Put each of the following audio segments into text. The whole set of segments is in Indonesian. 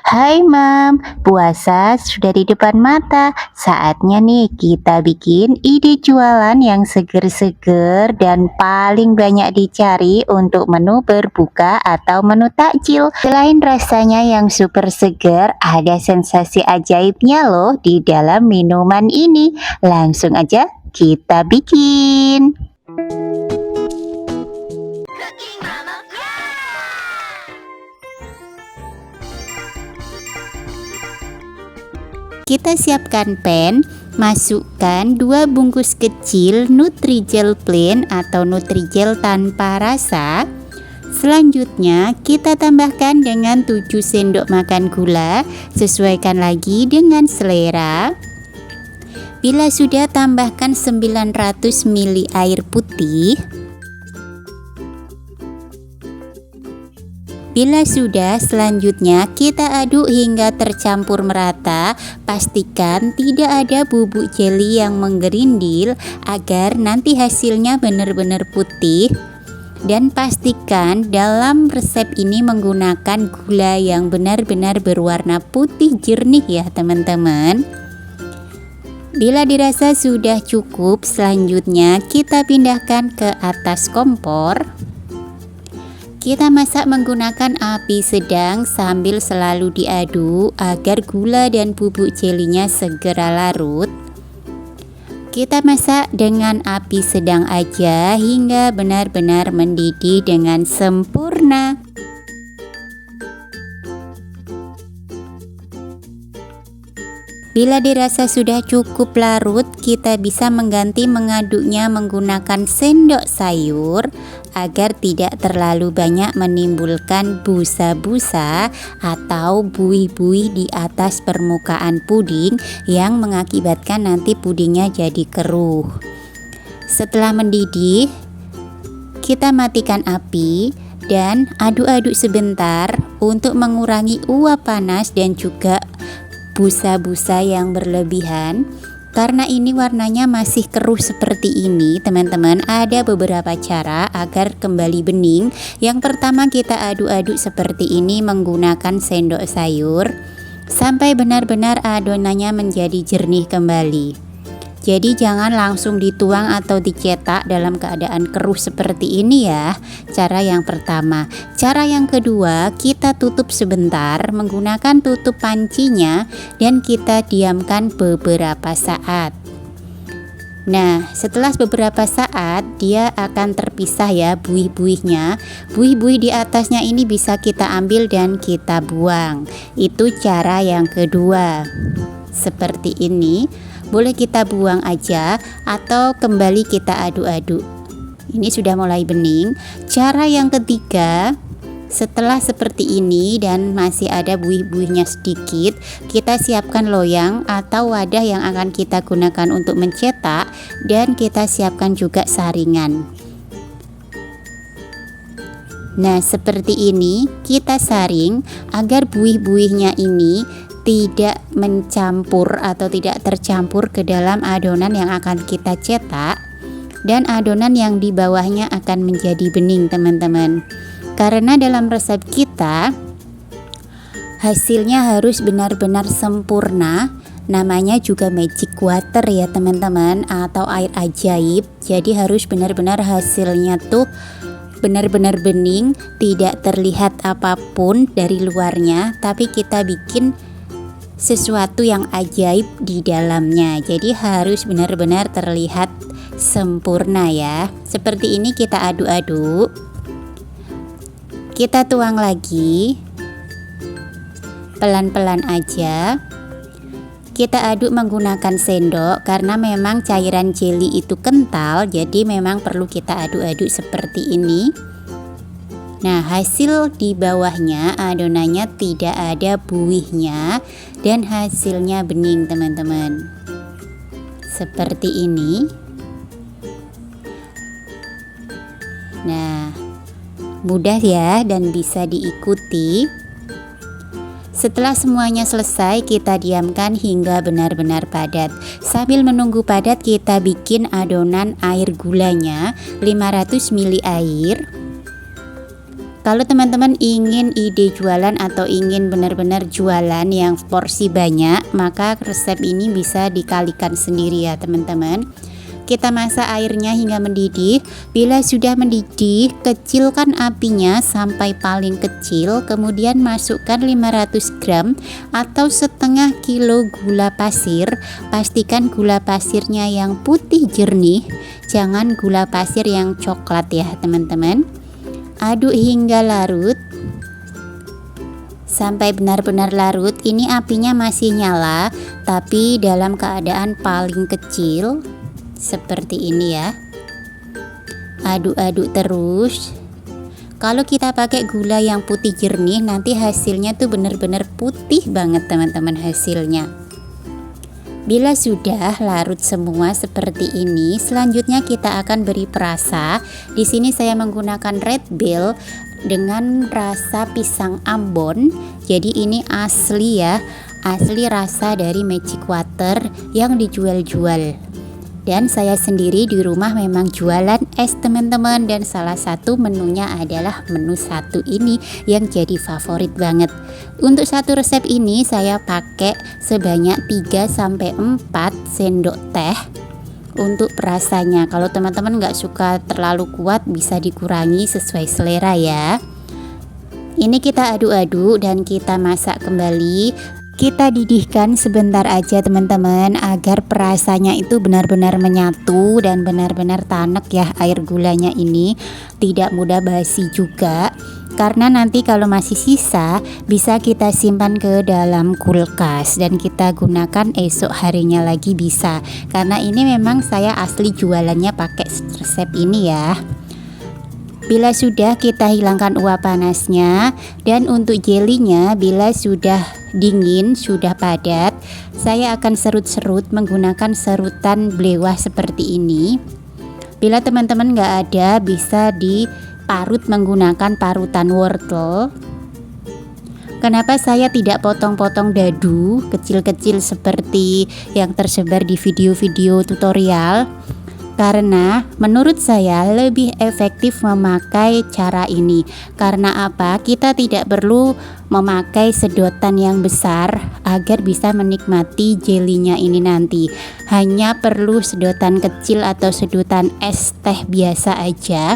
Hai Mam, puasa sudah di depan mata. Saatnya nih kita bikin ide jualan yang seger-seger dan paling banyak dicari untuk menu berbuka atau menu takjil. Selain rasanya yang super seger, ada sensasi ajaibnya loh di dalam minuman ini. Langsung aja kita bikin. Kita siapkan pan, masukkan 2 bungkus kecil Nutrijel plain atau Nutrijel tanpa rasa. Selanjutnya kita tambahkan dengan 7 sendok makan gula, sesuaikan lagi dengan selera. Bila sudah, tambahkan 900 ml air putih. Bila sudah, selanjutnya kita aduk hingga tercampur merata. Pastikan tidak ada bubuk jeli yang menggerindil agar nanti hasilnya benar-benar putih. Dan pastikan dalam resep ini menggunakan gula yang benar-benar berwarna putih jernih ya teman-teman. Bila dirasa sudah cukup, selanjutnya kita pindahkan ke atas kompor. Kita masak menggunakan api sedang sambil selalu diaduk agar gula dan bubuk jelinya segera larut. Kita masak dengan api sedang aja hingga benar-benar mendidih dengan sempurna. Bila dirasa sudah cukup larut, kita bisa mengganti mengaduknya menggunakan sendok sayur agar tidak terlalu banyak menimbulkan busa-busa atau buih-buih di atas permukaan puding yang mengakibatkan nanti pudingnya jadi keruh. Setelah mendidih, kita matikan api dan aduk-aduk sebentar untuk mengurangi uap panas dan juga busa-busa yang berlebihan. Karena ini warnanya masih keruh seperti ini teman-teman, ada beberapa cara agar kembali bening. Yang pertama, kita aduk-aduk seperti ini menggunakan sendok sayur sampai benar-benar adonannya menjadi jernih kembali. Jadi jangan langsung dituang atau dicetak dalam keadaan keruh seperti ini ya. Cara yang pertama. Cara yang kedua, kita tutup sebentar menggunakan tutup pancinya dan kita diamkan beberapa saat. Nah, setelah beberapa saat dia akan terpisah ya buih-buihnya. Buih-buih di atasnya ini bisa kita ambil dan kita buang. Itu cara yang kedua. Seperti ini. Boleh kita buang aja atau kembali kita aduk-aduk. Ini sudah mulai bening. Cara yang ketiga, setelah seperti ini dan masih ada buih-buihnya sedikit, kita siapkan loyang atau wadah yang akan kita gunakan untuk mencetak, dan kita siapkan juga saringan. Nah, seperti ini kita saring agar buih-buihnya ini tidak mencampur atau tidak tercampur ke dalam adonan yang akan kita cetak, dan adonan yang di bawahnya akan menjadi bening teman-teman. Karena dalam resep kita hasilnya harus benar-benar sempurna, namanya juga magic water ya teman-teman, atau air ajaib. Jadi harus benar-benar hasilnya tuh benar-benar bening, tidak terlihat apapun dari luarnya, tapi kita bikin sesuatu yang ajaib di dalamnya. Jadi harus benar-benar terlihat sempurna ya. Seperti ini kita aduk-aduk. Kita tuang lagi. Pelan-pelan aja. Kita aduk menggunakan sendok karena memang cairan jeli itu kental, jadi memang perlu kita aduk-aduk seperti ini. Nah, hasil di bawahnya adonannya tidak ada buihnya dan hasilnya bening teman-teman. Seperti ini. Nah, mudah ya dan bisa diikuti. Setelah semuanya selesai, kita diamkan hingga benar-benar padat. Sambil menunggu padat, kita bikin adonan air gulanya 500 ml air. Kalau teman-teman ingin ide jualan atau ingin benar-benar jualan yang porsi banyak, maka resep ini bisa dikalikan sendiri ya teman-teman. Kita masak airnya hingga mendidih. Bila sudah mendidih, kecilkan apinya sampai paling kecil. Kemudian masukkan 500 gram atau setengah kilo gula pasir. Pastikan gula pasirnya yang putih jernih, jangan gula pasir yang coklat ya teman-teman. Aduk hingga larut sampai benar-benar larut. Ini apinya masih nyala, tapi dalam keadaan paling kecil. Seperti ini ya. Aduk-aduk terus. Kalau kita pakai gula yang putih jernih, nanti hasilnya tuh benar-benar putih banget teman-teman hasilnya. Bila sudah larut semua seperti ini, selanjutnya kita akan beri perasa. Di sini saya menggunakan Red Bell dengan rasa pisang Ambon. Jadi ini asli ya, asli rasa dari Magic Water yang dijual-jual. Dan saya sendiri di rumah memang jualan es teman-teman, dan salah satu menunya adalah menu satu ini yang jadi favorit banget. Untuk satu resep ini saya pakai sebanyak 3-4 sendok teh untuk perasanya. Kalau teman-teman nggak suka terlalu kuat bisa dikurangi sesuai selera ya. Ini kita aduk-aduk dan kita masak kembali. Kita didihkan sebentar aja teman-teman, agar perasanya itu benar-benar menyatu dan benar-benar tanek ya air gulanya ini. Tidak mudah basi juga, karena nanti kalau masih sisa bisa kita simpan ke dalam kulkas dan kita gunakan esok harinya lagi bisa. Karena ini memang saya asli jualannya pakai resep ini ya. Bila sudah, kita hilangkan uap panasnya. Dan untuk jelinya, bila sudah dingin, sudah padat, saya akan serut-serut menggunakan serutan blewah seperti ini. Bila teman-teman nggak ada, bisa diparut menggunakan parutan wortel. Kenapa saya tidak potong-potong dadu kecil-kecil seperti yang tersebar di video-video tutorial? Karena menurut saya lebih efektif memakai cara ini. Karena apa? Kita tidak perlu memakai sedotan yang besar agar bisa menikmati jelinya ini nanti. Hanya perlu sedotan kecil atau sedotan es teh biasa aja.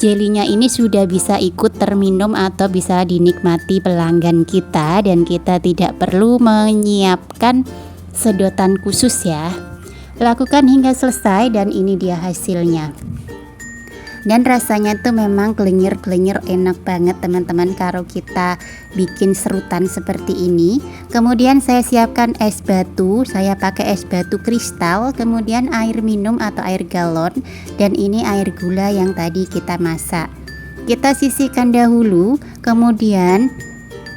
Jelinya ini sudah bisa ikut terminum atau bisa dinikmati pelanggan kita, dan kita tidak perlu menyiapkan sedotan khusus ya. Lakukan hingga selesai dan ini dia hasilnya. Dan rasanya tuh memang klenyir-klenyir, enak banget teman-teman kalau kita bikin serutan seperti ini. Kemudian saya siapkan es batu, saya pakai es batu kristal, kemudian air minum atau air galon, dan ini air gula yang tadi kita masak. Kita sisihkan dahulu, kemudian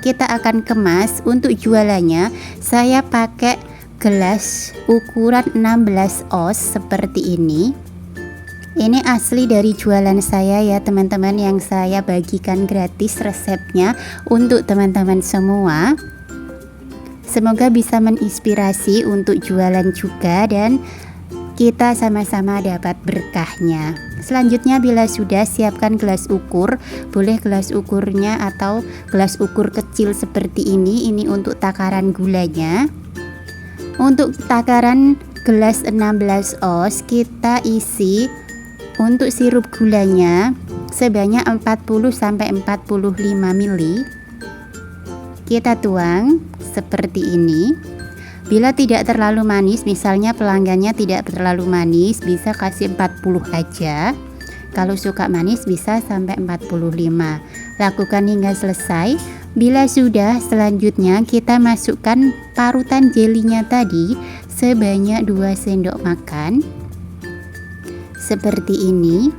kita akan kemas. Untuk jualannya saya pakai gelas ukuran 16 oz seperti ini. Ini asli dari jualan saya ya teman-teman, yang saya bagikan gratis resepnya untuk teman-teman semua. Semoga bisa menginspirasi untuk jualan juga dan kita sama-sama dapat berkahnya. Selanjutnya bila sudah, siapkan gelas ukur. Boleh gelas ukurnya atau gelas ukur kecil seperti ini. Ini untuk takaran gulanya. Untuk takaran gelas 16 oz kita isi untuk sirup gulanya sebanyak 40-45 ml. Kita tuang seperti ini. Bila tidak terlalu manis, misalnya pelanggannya tidak terlalu manis, bisa kasih 40 aja. Kalau suka manis bisa sampai 45. Lakukan hingga selesai. Bila sudah, selanjutnya kita masukkan parutan jelinya tadi sebanyak 2 sendok makan. Seperti ini.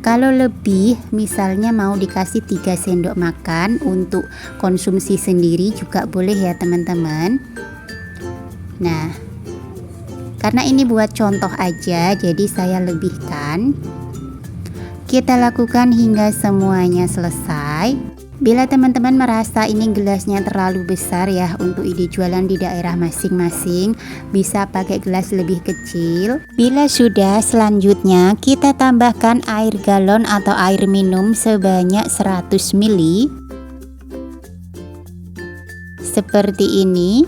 Kalau lebih, misalnya mau dikasih 3 sendok makan untuk konsumsi sendiri juga boleh ya teman-teman. Nah, karena ini buat contoh aja, jadi saya lebihkan. Kita lakukan hingga semuanya selesai. Bila teman-teman merasa ini gelasnya terlalu besar ya untuk ide jualan di daerah masing-masing, bisa pakai gelas lebih kecil. Bila sudah, selanjutnya kita tambahkan air galon atau air minum sebanyak 100 ml. Seperti ini.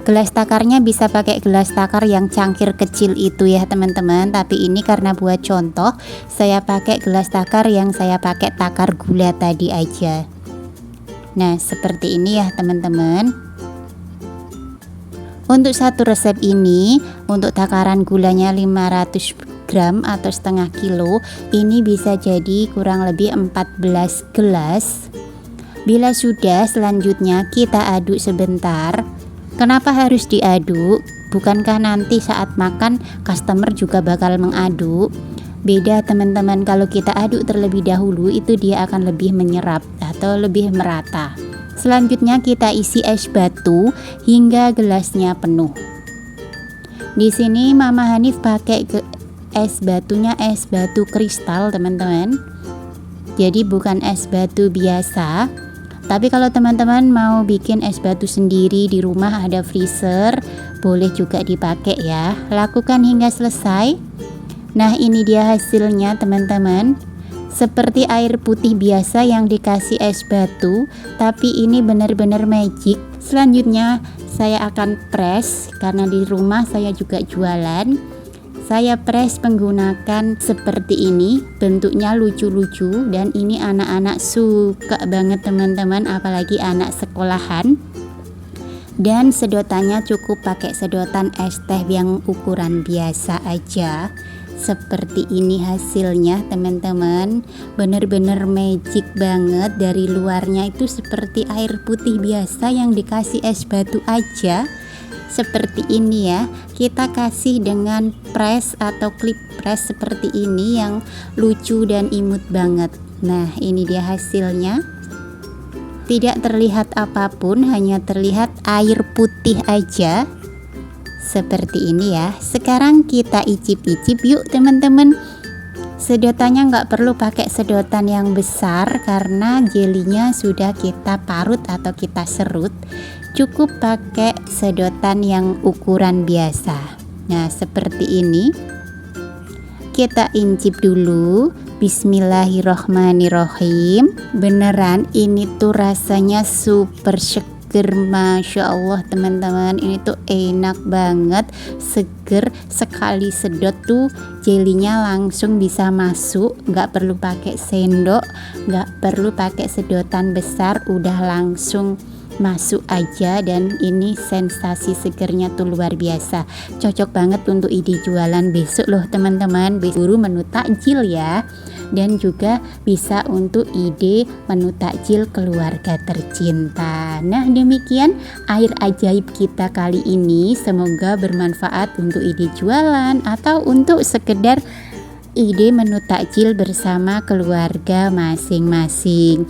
Gelas takarnya bisa pakai gelas takar yang cangkir kecil itu ya teman-teman, tapi ini karena buat contoh saya pakai gelas takar yang saya pakai takar gula tadi aja. Nah seperti ini ya teman-teman. Untuk satu resep ini, untuk takaran gulanya 500 gram atau setengah kilo, ini bisa jadi kurang lebih 14 gelas. Bila sudah, selanjutnya kita aduk sebentar. Kenapa harus diaduk? Bukankah nanti saat makan customer juga bakal mengaduk? Beda teman-teman, kalau kita aduk terlebih dahulu itu dia akan lebih menyerap atau lebih merata. Selanjutnya kita isi es batu hingga gelasnya penuh. Di sini Mama Hanif pakai es batunya es batu kristal teman-teman. Jadi bukan es batu biasa. Tapi kalau teman-teman mau bikin es batu sendiri di rumah ada freezer, boleh juga dipakai ya. Lakukan hingga selesai. Nah ini dia hasilnya teman-teman. Seperti air putih biasa yang dikasih es batu, tapi ini benar-benar magic. Selanjutnya saya akan press karena di rumah saya juga jualan. Saya press menggunakan seperti ini, bentuknya lucu-lucu dan ini anak-anak suka banget teman-teman, apalagi anak sekolahan. Dan sedotannya cukup pakai sedotan es teh yang ukuran biasa aja. Seperti ini hasilnya teman-teman, bener-bener magic banget. Dari luarnya itu seperti air putih biasa yang dikasih es batu aja. Seperti ini ya, kita kasih dengan press atau clip press seperti ini yang lucu dan imut banget. Nah ini dia hasilnya, tidak terlihat apapun, hanya terlihat air putih aja seperti ini ya. Sekarang kita icip-icip yuk teman-teman. Sedotannya nggak perlu pakai sedotan yang besar karena jelinya sudah kita parut atau kita serut. Cukup pakai sedotan yang ukuran biasa. Nah seperti ini. Kita incip dulu. Bismillahirrohmanirrohim. Beneran ini tuh rasanya super seger, Masya Allah teman-teman. Ini tuh enak banget, seger. Sekali sedot tuh jelinya langsung bisa masuk, nggak perlu pakai sendok, nggak perlu pakai sedotan besar, udah langsung masuk aja. Dan ini sensasi segernya tuh luar biasa, cocok banget untuk ide jualan besok loh teman-teman. Buru menu takjil ya, dan juga bisa untuk ide menu takjil keluarga tercinta. Nah demikian air ajaib kita kali ini, semoga bermanfaat untuk ide jualan atau untuk sekedar ide menu takjil bersama keluarga masing-masing.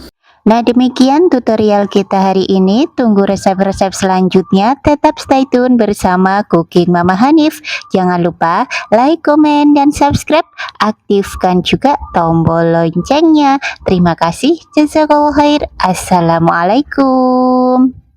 Nah demikian tutorial kita hari ini. Tunggu resep-resep selanjutnya. Tetap stay tune bersama Cooking Mama Hanif. Jangan lupa like, komen, dan subscribe. Aktifkan juga tombol loncengnya. Terima kasih. Jazakallahu khair. Assalamualaikum.